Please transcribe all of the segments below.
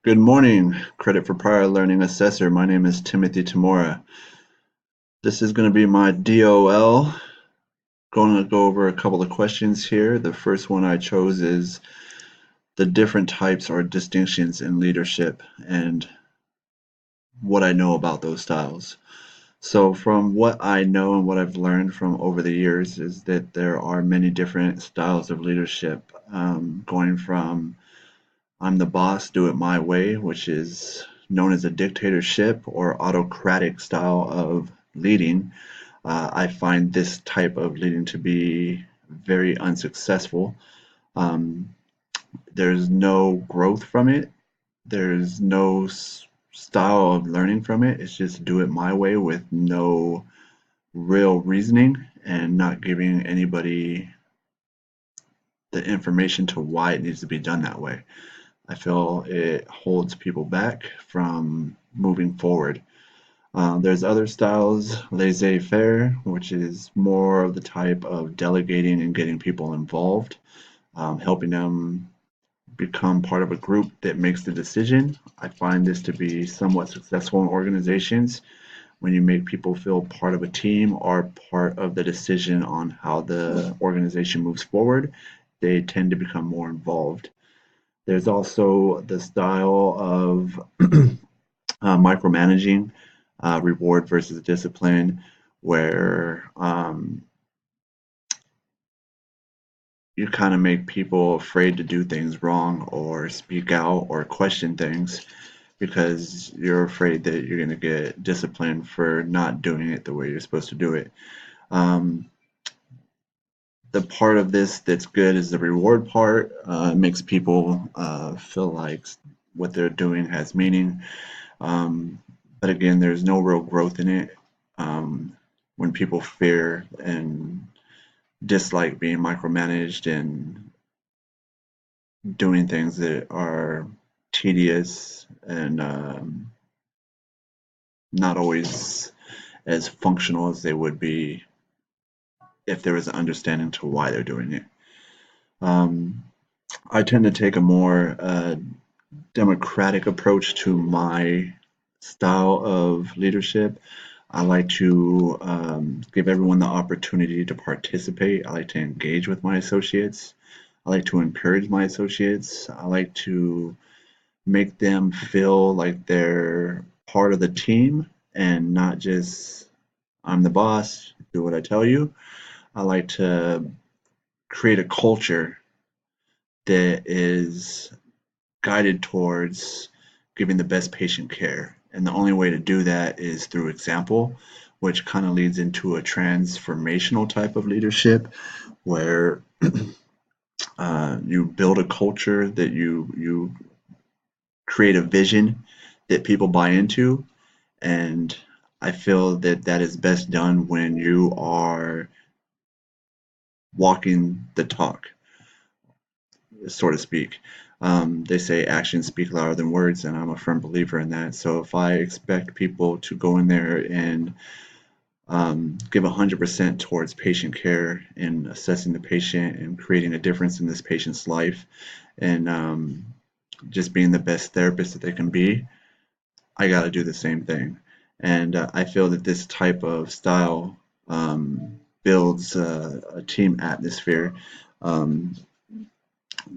Good morning, Credit for Prior Learning Assessor. My name is Timothy Timora. This is going to be my DOL. Going to go over a couple of questions here. The first one I chose is the different types or distinctions in leadership and what I know about those styles. So from what I know and what I've learned from over the years is that there are many different styles of leadership, going from I'm the boss, do it my way, which is known as a dictatorship or autocratic style of leading. I find this type of leading to be very unsuccessful. Um, there's no growth from it. There's no style of learning from it. It's just do it my way with no real reasoning and not giving anybody the information to why it needs to be done that way. I feel it holds people back from moving forward. There's other styles, laissez-faire, which is more of the type of delegating and getting people involved, helping them become part of a group that makes the decision. I find this to be somewhat successful in organizations when you make people feel part of a team or part of the decision on how the organization moves forward. They tend to become more involved. There's also the style of micromanaging, reward versus discipline, where you kind of make people afraid to do things wrong or speak out or question things because you're afraid that you're going to get disciplined for not doing it the way you're supposed to do it. Um, the part of this that's good is the reward part. It makes people feel like what they're doing has meaning. Um, but again, there's no real growth in it. When people fear and dislike being micromanaged and doing things that are tedious and not always as functional as they would be if there was an understanding to why they're doing it. Um, I tend to take a more democratic approach to my style of leadership. I like to give everyone the opportunity to participate. I like to engage with my associates. I like to encourage my associates. I like to make them feel like they're part of the team and not just I'm the boss, do what I tell you. I like to create a culture that is guided towards giving the best patient care. And the only way to do that is through example, which kind of leads into a transformational type of leadership where you build a culture that you create a vision that people buy into. And I feel that that is best done when you are walking the talk, so to speak. They say actions speak louder than words, and I'm a firm believer in that. So if I expect people to go in there and give 100% towards patient care and assessing the patient and creating a difference in this patient's life and just being the best therapist that they can be, I got to do the same thing. And I feel that this type of style builds a team atmosphere um,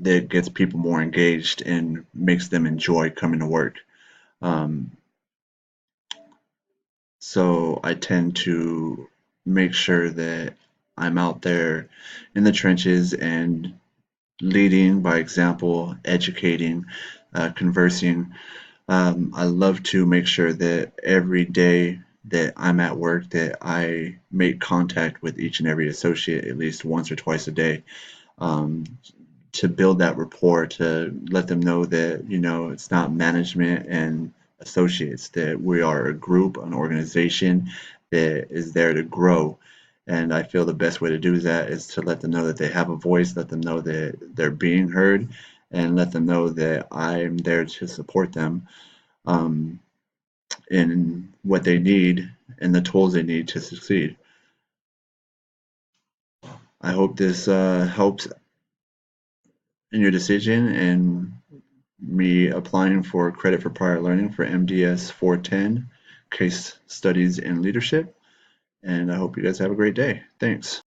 that gets people more engaged and makes them enjoy coming to work. Um, so I tend to make sure that I'm out there in the trenches and leading by example, educating, conversing. I love to make sure that every day that I'm at work that I make contact with each and every associate at least once or twice a day, um, to build that rapport, to let them know that it's not management and associates, that we are a group, an organization that is there to grow. And I feel the best way to do that is to let them know that they have a voice, let them know that they're being heard, and let them know that I'm there to support them um, in what they need and the tools they need to succeed. I hope this helps in your decision and me applying for credit for prior learning for MDS 410, Case Studies in Leadership. And I hope you guys have a great day. Thanks.